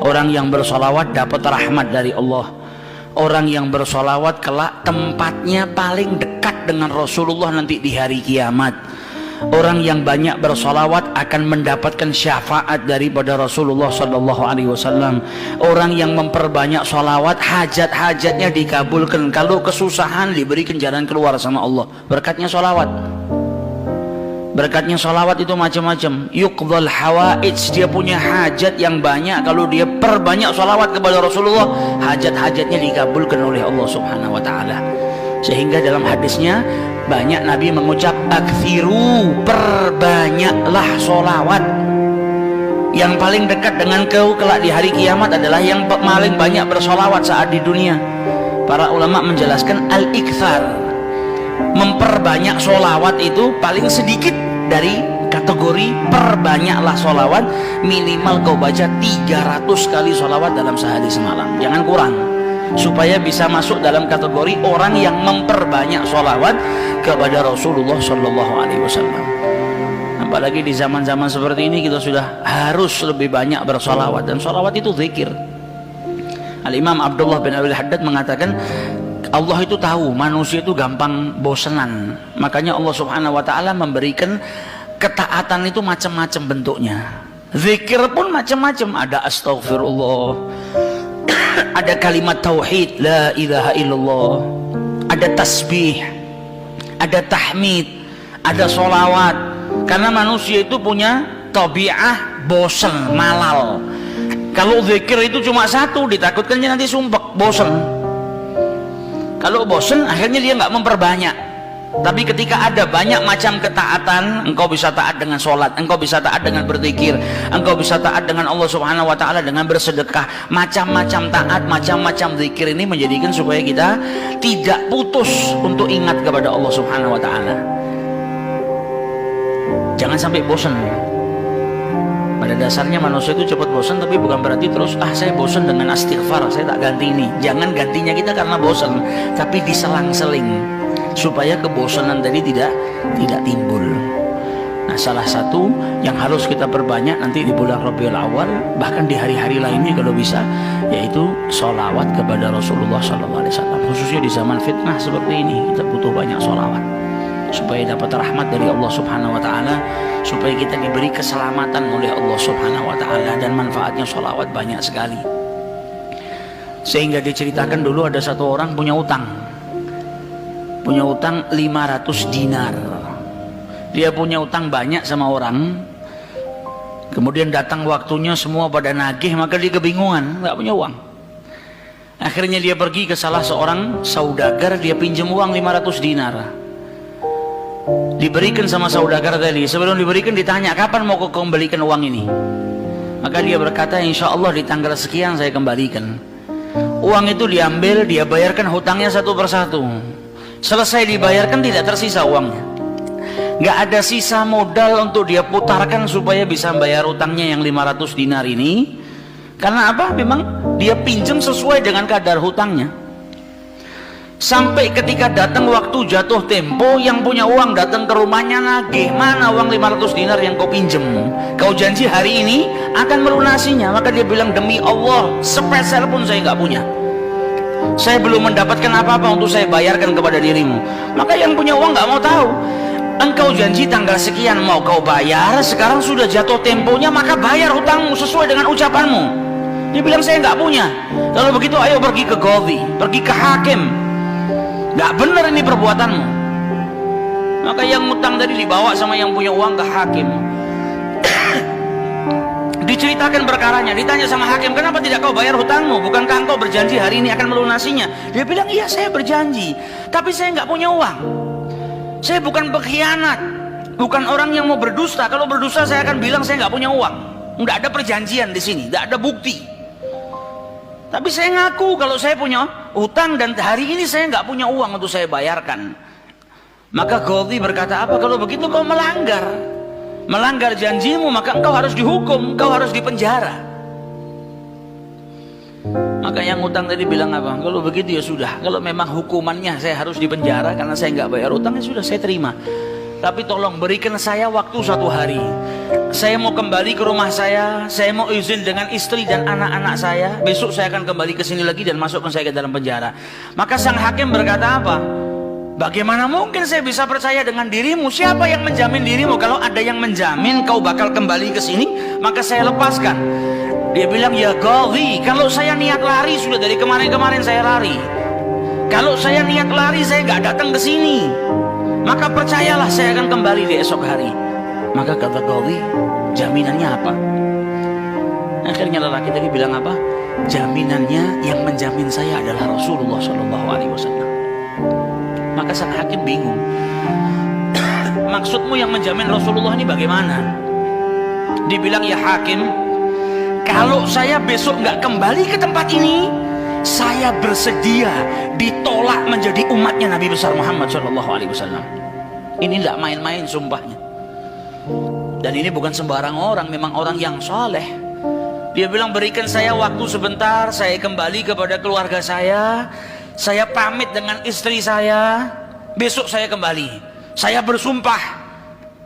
Orang yang bersolawat dapat rahmat dari Allah. Orang yang bersolawat kelak tempatnya paling dekat dengan Rasulullah nanti di hari kiamat. Orang yang banyak bersolawat akan mendapatkan syafaat daripada Rasulullah Sallallahu Alaihi Wasallam. Orang yang memperbanyak solawat, hajat-hajatnya dikabulkan. Kalau kesusahan, diberikan jalan keluar sama Allah. Berkatnya solawat. Berkatnya solawat itu macam-macam. Yuqdhal hawaij, dia punya hajat yang banyak. Kalau dia perbanyak solawat kepada Rasulullah, hajat-hajatnya dikabulkan oleh Allah Subhanahu Wa Taala. Sehingga dalam hadisnya banyak Nabi mengucap aktsiru, perbanyaklah solawat. Yang paling dekat dengan kau kelak di hari kiamat adalah yang paling banyak bersolawat saat di dunia. Para ulama menjelaskan al-iktsar, memperbanyak solawat itu paling sedikit dari kategori perbanyaklah solawat. Minimal kau baca 300 kali solawat dalam sehari semalam, jangan kurang, supaya bisa masuk dalam kategori orang yang memperbanyak solawat kepada Rasulullah Sallallahu Alaihi Wasallam. Apalagi di zaman-zaman seperti ini kita sudah harus lebih banyak bersolawat, dan solawat itu zikir. Al-Imam Abdullah bin Abil Haddad mengatakan Allah itu tahu manusia itu gampang bosenan, makanya Allah Subhanahu Wa Taala memberikan ketaatan itu macam-macam bentuknya. Zikir pun macam-macam, ada astaghfirullah, ada kalimat tauhid la ilaha illallah, ada tasbih, ada tahmid, ada solawat. Karena manusia itu punya tabiah bosen, malal. Kalau zikir itu cuma satu, ditakutkan dia nanti sumpek, bosen. Kalau bosen akhirnya dia nggak memperbanyak. Tapi ketika ada banyak macam ketaatan, engkau bisa taat dengan sholat, engkau bisa taat dengan berzikir, engkau bisa taat dengan Allah Subhanahu Wa Taala dengan bersedekah. Macam-macam taat, macam-macam zikir ini menjadikan supaya kita tidak putus untuk ingat kepada Allah Subhanahu Wa Taala. Jangan sampai bosan. Pada dasarnya manusia itu cepat bosan, tapi bukan berarti terus saya bosan dengan istighfar, saya tak ganti ini. Jangan gantinya kita karena bosan, tapi diselang-seling supaya kebosanan tadi tidak timbul. Nah, salah satu yang harus kita perbanyak nanti di bulan Rabiul Awal, bahkan di hari-hari lainnya kalau bisa, yaitu sholawat kepada Rasulullah Sallallahu Alaihi Wasallam. Khususnya di zaman fitnah seperti ini, kita butuh banyak sholawat supaya dapat rahmat dari Allah Subhanahu Wa Taala, supaya kita diberi keselamatan oleh Allah Subhanahu Wa Taala, dan manfaatnya sholawat banyak sekali. Sehingga diceritakan dulu ada satu orang punya utang 500 dinar. Dia punya utang banyak sama orang, kemudian datang waktunya semua pada nagih, maka dia kebingungan, nggak punya uang. Akhirnya dia pergi ke salah seorang saudagar, dia pinjam uang 500 dinar. Diberikan sama saudagar tadi. Sebelum diberikan ditanya, kapan mau kau kembalikan uang ini? Maka dia berkata, insya Allah di tanggal sekian saya kembalikan. Uang itu diambil, dia bayarkan hutangnya satu persatu. Selesai dibayarkan tidak tersisa uangnya, nggak ada sisa modal untuk dia putarkan supaya bisa bayar utangnya yang 500 dinar ini. Karena apa? Memang dia pinjam sesuai dengan kadar hutangnya. Sampai ketika datang waktu jatuh tempo, yang punya uang datang ke rumahnya nagih, mana uang 500 dinar yang kau pinjam? Kau janji hari ini akan melunasinya. Maka dia bilang, demi Allah sepeser pun saya nggak punya, saya belum mendapatkan apa-apa untuk saya bayarkan kepada dirimu. Maka yang punya uang nggak mau tahu. Engkau janji tanggal sekian mau kau bayar, sekarang sudah jatuh temponya, maka bayar hutangmu sesuai dengan ucapanmu. Dia bilang, saya nggak punya. Kalau begitu ayo pergi ke Qadhi, pergi ke hakim. Nggak benar ini perbuatanmu. Maka yang ngutang tadi dibawa sama yang punya uang ke hakim. Diceritakan perkaranya, ditanya sama hakim, kenapa tidak kau bayar hutangmu? Bukankah engkau berjanji hari ini akan melunasinya? Dia bilang, iya saya berjanji, tapi saya nggak punya uang. Saya bukan pengkhianat, bukan orang yang mau berdusta. Kalau berdusta saya akan bilang saya nggak punya uang. Nggak ada perjanjian di sini, nggak ada bukti. Tapi saya ngaku kalau saya punya hutang dan hari ini saya nggak punya uang untuk saya bayarkan. Maka Qadhi berkata, apa? Kalau begitu kau melanggar janjimu, maka engkau harus dihukum, engkau harus dipenjara. Maka yang hutang tadi bilang apa? Kalau begitu ya sudah, kalau memang hukumannya saya harus dipenjara karena saya nggak bayar hutang, ya sudah saya terima. tapi tolong berikan saya waktu 1 hari. Saya mau kembali ke rumah saya mau izin dengan istri dan anak-anak saya. Besok saya akan kembali ke sini lagi dan masukkan saya ke dalam penjara. Maka sang hakim berkata apa? Bagaimana mungkin saya bisa percaya dengan dirimu? Siapa yang menjamin dirimu? Kalau ada yang menjamin kau bakal kembali ke sini, maka saya lepaskan. Dia bilang, ya Ghadhi, kalau saya niat lari, sudah dari kemarin-kemarin saya lari. Kalau saya niat lari, saya nggak datang ke sini, maka percayalah saya akan kembali di esok hari. Maka kata Ghadhi, jaminannya apa? Akhirnya lelaki tadi bilang apa? Jaminannya yang menjamin saya adalah Rasulullah SAW. Maka sang hakim bingung. Maksudmu yang menjamin Rasulullah ini bagaimana? Dibilang, ya hakim, kalau saya besok nggak kembali ke tempat ini, saya bersedia ditolak menjadi umatnya Nabi besar Muhammad SAW. Ini tidak main-main sumpahnya. Dan ini bukan sembarang orang, memang orang yang soleh. Dia bilang, berikan saya waktu sebentar, saya kembali kepada keluarga saya pamit dengan istri saya, besok saya kembali. Saya bersumpah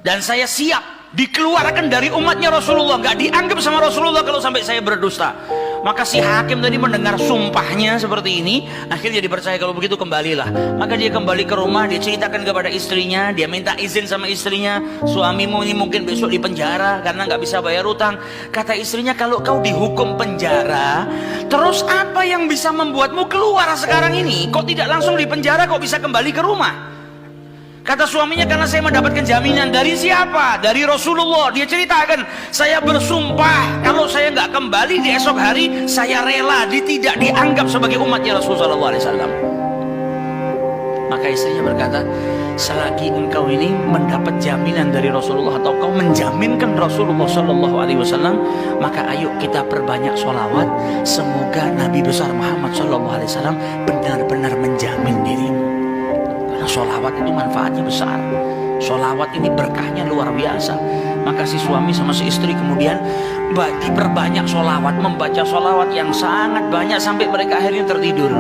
dan saya siap dikeluarkan dari umatnya Rasulullah, nggak dianggap sama Rasulullah kalau sampai saya berdusta. Maka si hakim tadi mendengar sumpahnya seperti ini, akhirnya dipercaya. Kalau begitu kembalilah. Maka dia kembali ke rumah, dia ceritakan kepada istrinya, dia minta izin sama istrinya, suamimu ini mungkin besok di penjara karena nggak bisa bayar utang. Kata istrinya, kalau kau dihukum penjara, terus apa yang bisa membuatmu keluar sekarang ini? Kok tidak langsung di penjara, kok bisa kembali ke rumah? Kata suaminya, karena saya mendapatkan jaminan. Dari siapa? Dari Rasulullah. Dia ceritakan, saya bersumpah kalau saya nggak kembali di esok hari, saya rela tidak dianggap sebagai umatnya Rasulullah SAW. Maka istrinya berkata, selagi engkau ini mendapat jaminan dari Rasulullah, atau kau menjaminkan Rasulullah SAW, maka ayo kita perbanyak sholawat. Semoga Nabi besar Muhammad SAW benar-benar menjamin dirimu. Sholawat itu manfaatnya besar. Sholawat ini berkahnya luar biasa. Maka si suami sama si istri kemudian diperbanyak sholawat, membaca sholawat yang sangat banyak sampai mereka akhirnya tertidur.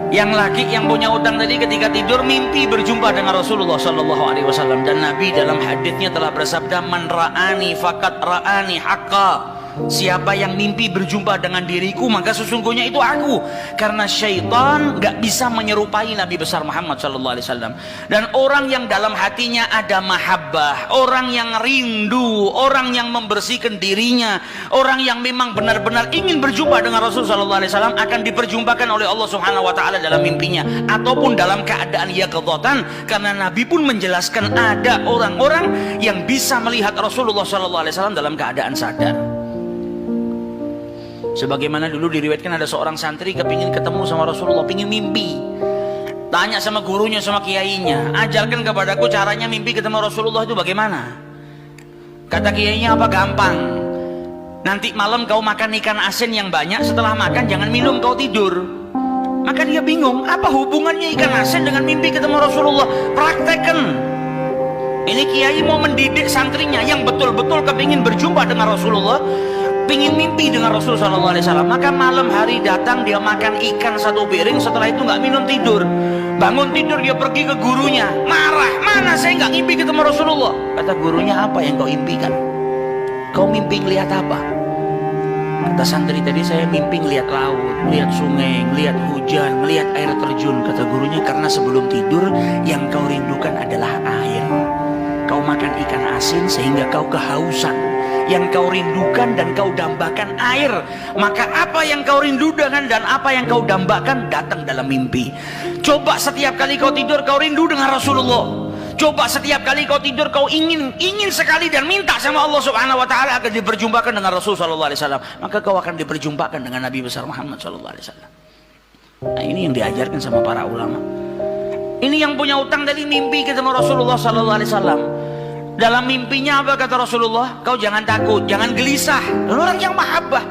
Yang laki yang punya utang tadi ketika tidur mimpi berjumpa dengan Rasulullah SAW. Dan Nabi dalam haditsnya telah bersabda, man ra'ani faqad ra'ani haqqa. Siapa yang mimpi berjumpa dengan diriku, maka sesungguhnya itu aku. Karena syaitan gak bisa menyerupai Nabi besar Muhammad SAW. Dan orang yang dalam hatinya ada mahabbah, orang yang rindu, orang yang membersihkan dirinya, orang yang memang benar-benar ingin berjumpa dengan Rasulullah SAW, akan diperjumpakan oleh Allah Subhanahu Wa Taala dalam mimpinya ataupun dalam keadaan yaqdzatan. Karena Nabi pun menjelaskan ada orang-orang yang bisa melihat Rasulullah SAW dalam keadaan sadar. Sebagaimana dulu diriwayatkan ada seorang santri kepingin ketemu sama Rasulullah, pingin mimpi. Tanya sama gurunya, sama kiainya, ajarkan kepadaku caranya mimpi ketemu Rasulullah itu bagaimana. Kata kiainya, apa? Gampang. Nanti malam kau makan ikan asin yang banyak, setelah makan jangan minum, kau tidur. Maka dia bingung, apa hubungannya ikan asin dengan mimpi ketemu Rasulullah? Praktekkan. Ini kiai mau mendidik santrinya yang betul-betul kepingin berjumpa dengan Rasulullah, pingin mimpi dengan Rasulullah SAW. Maka malam hari datang, dia makan ikan 1 piring, setelah itu nggak minum, tidur. Bangun tidur, dia pergi ke gurunya, marah, mana saya nggak mimpi ketemu Rasulullah. Kata gurunya, apa yang kau impikan? Kau mimpi ngelihat apa? Kata santri tadi, saya mimpi ngelihat laut, ngelihat sungai, ngelihat hujan, ngelihat air terjun. Kata gurunya, karena sebelum tidur yang kau rindukan adalah air. Kau makan ikan asin sehingga kau kehausan. Yang kau rindukan dan kau dambakan air. Maka apa yang kau rindukan dan apa yang kau dambakan datang dalam mimpi. Coba setiap kali kau tidur kau rindu dengan Rasulullah. Coba setiap kali kau tidur kau ingin sekali dan minta sama Allah Subhanahu Wa Taala agar diperjumpakan dengan Rasulullah SAW. Maka kau akan diperjumpakan dengan Nabi besar Muhammad SAW. Nah, ini yang diajarkan sama para ulama. Ini yang punya utang tadi mimpi ketemu Rasulullah SAW. Dalam mimpinya apa kata Rasulullah? Kau jangan takut, jangan gelisah. Orang yang mahabbah,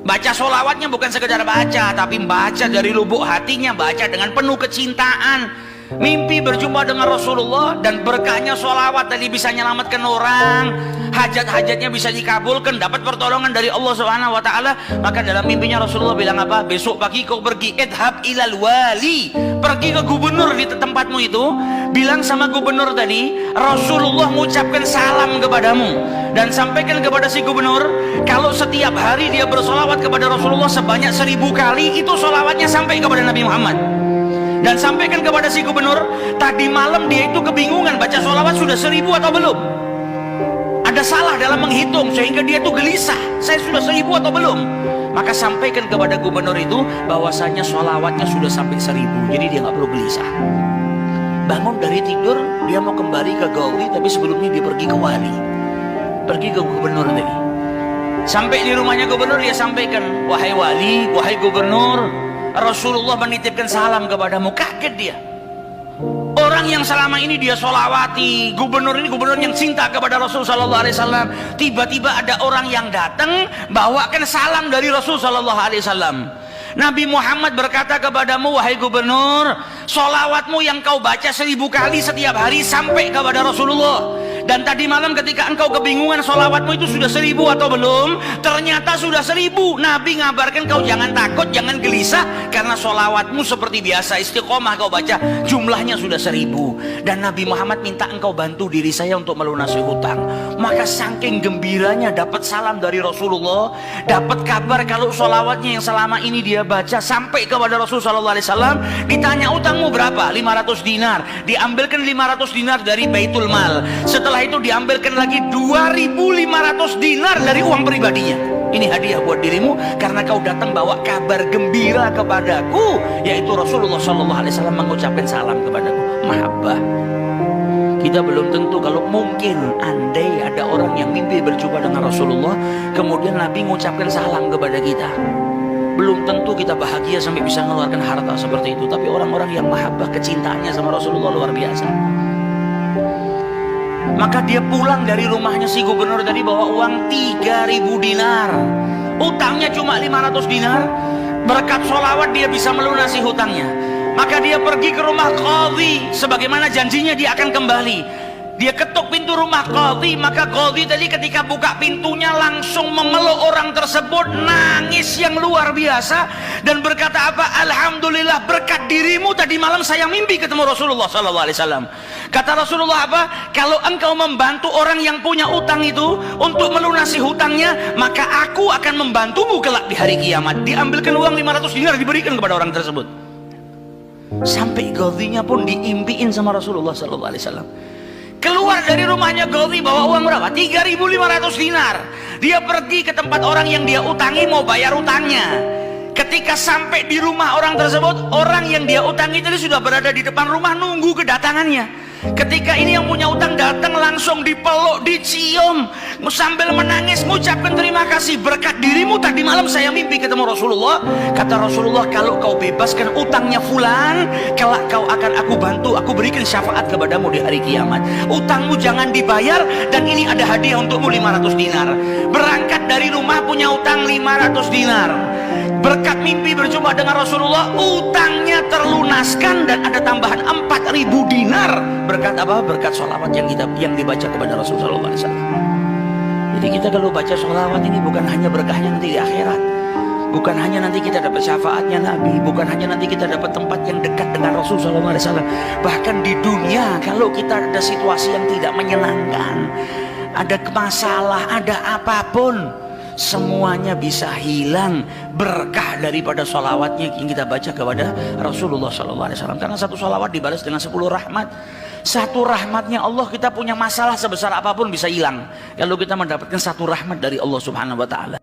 baca sholawatnya bukan sekedar baca, tapi baca dari lubuk hatinya, baca dengan penuh kecintaan. mimpi berjumpa dengan Rasulullah, dan berkahnya sholawat tadi bisa menyelamatkan orang, hajat-hajatnya bisa dikabulkan, dapat pertolongan dari Allah Subhanahu wa taala. Maka dalam mimpinya Rasulullah bilang apa? Besok pagi kau pergi, idhab ilal wali, pergi ke gubernur di tempatmu itu, bilang sama gubernur tadi Rasulullah mengucapkan salam kepadamu, dan sampaikan kepada si gubernur kalau setiap hari dia bersolawat kepada Rasulullah sebanyak 1000 kali, itu solawatnya sampai kepada Nabi Muhammad. Dan sampaikan kepada si gubernur, tadi malam dia itu kebingungan baca solawat sudah 1000 atau belum, ada salah dalam menghitung sehingga dia itu gelisah, saya sudah 1000 atau belum. Maka sampaikan kepada gubernur itu bahwasanya solawatnya sudah sampai 1000, jadi dia nggak perlu gelisah. Bangun dari tidur, dia mau kembali ke gauli, tapi sebelumnya dia pergi ke wali, pergi ke gubernur tadi. Sampai di rumahnya gubernur, dia sampaikan, wahai wali, wahai gubernur, Rasulullah menitipkan salam kepadamu. Kaget dia. Orang yang selama ini dia solawati, gubernur ini gubernur yang cinta kepada Rasul Sallallahu Alaihi Wasallam, tiba-tiba ada orang yang datang bawakan salam dari Rasul Sallallahu Alaihi Wasallam. Nabi Muhammad berkata kepadamu, wahai gubernur, solawatmu yang kau baca 1000 kali setiap hari sampai kepada Rasulullah. Dan tadi malam ketika engkau kebingungan solawatmu itu sudah 1000 atau belum, ternyata sudah 1000. Nabi ngabarkan kau jangan takut, jangan gelisah, karena solawatmu seperti biasa, istiqomah kau baca, jumlahnya sudah 1000. Dan Nabi Muhammad minta engkau bantu diri saya untuk melunasi hutang. Maka saking gembiranya dapat salam dari Rasulullah, dapat kabar kalau solawatnya yang selama ini dia baca sampai kepada Rasul Sallallahu Alaihi Wasallam. Ditanya utangmu berapa? 500 dinar. Diambilkan 500 dinar dari Baitul Mal. Setelah itu diambilkan lagi 2500 dinar dari uang pribadinya. Ini hadiah buat dirimu karena kau datang bawa kabar gembira kepadaku, yaitu Rasulullah Sallallahu Alaihi Wasallam mengucapkan salam kepadaku. Mahabbah. Kita belum tentu, kalau mungkin andai ada orang yang mimpi berjumpa dengan Rasulullah, kemudian Nabi mengucapkan salam kepada kita, belum tentu kita bahagia sampai bisa mengeluarkan harta seperti itu. Tapi orang-orang yang mahabbah, kecintaannya sama Rasulullah luar biasa. Maka dia pulang dari rumahnya si gubernur tadi bawa uang 3000 dinar, utangnya cuma 500 dinar. Berkat sholawat dia bisa melunasi hutangnya. Maka dia pergi ke rumah qadhi, sebagaimana janjinya dia akan kembali. Dia ketuk pintu rumah qadhi, maka qadhi tadi ketika buka pintunya langsung memeluk orang tersebut, nangis yang luar biasa, dan berkata apa? Alhamdulillah, berkat dirimu tadi malam saya mimpi ketemu Rasulullah Sallallahu Alaihi Wasallam. Kata Rasulullah apa? Kalau engkau membantu orang yang punya utang itu untuk melunasi hutangnya, maka aku akan membantumu kelak di hari kiamat. Diambilkan uang 500 dinar diberikan kepada orang tersebut. Sampai qadhinya pun diimpiin sama Rasulullah Sallallahu Alaihi Wasallam. Keluar dari rumahnya qadhi bawa uang berapa? 3500 dinar. Dia pergi ke tempat orang yang dia utangi mau bayar utangnya. Ketika sampai di rumah orang tersebut, orang yang dia utangi tadi sudah berada di depan rumah nunggu kedatangannya. Ketika ini yang punya utang datang, langsung dipeluk, dicium, sambil menangis mengucapkan terima kasih, berkat dirimu tadi malam saya mimpi ketemu Rasulullah. Kata Rasulullah, kalau kau bebaskan utangnya fulan, kelak kau akan aku bantu, aku berikan syafaat kepadamu di hari kiamat. Utangmu jangan dibayar, dan ini ada hadiah untukmu 500 dinar. Berangkat dari rumah punya utang 500 dinar. Berkat mimpi berjumpa dengan Rasulullah, utangnya terlunaskan dan ada tambahan 4000 dinar. Berkat apa? Berkat sholawat yang dibaca kepada Rasulullah Sallallahu Alaihi Wasallam. Jadi kita kalau baca sholawat ini bukan hanya berkahnya nanti di akhirat, bukan hanya nanti kita dapat syafaatnya Nabi, bukan hanya nanti kita dapat tempat yang dekat dengan Rasul Sallallahu Alaihi Wasallam. Bahkan di dunia kalau kita ada situasi yang tidak menyenangkan, ada masalah, ada apapun, semuanya bisa hilang berkah daripada sholawatnya yang kita baca kepada Rasulullah Sallallahu Alaihi Wasallam. Karena satu sholawat dibalas dengan 10 rahmat. Satu rahmatnya Allah, kita punya masalah sebesar apapun bisa hilang kalau kita mendapatkan satu rahmat dari Allah Subhanahu Wa Taala.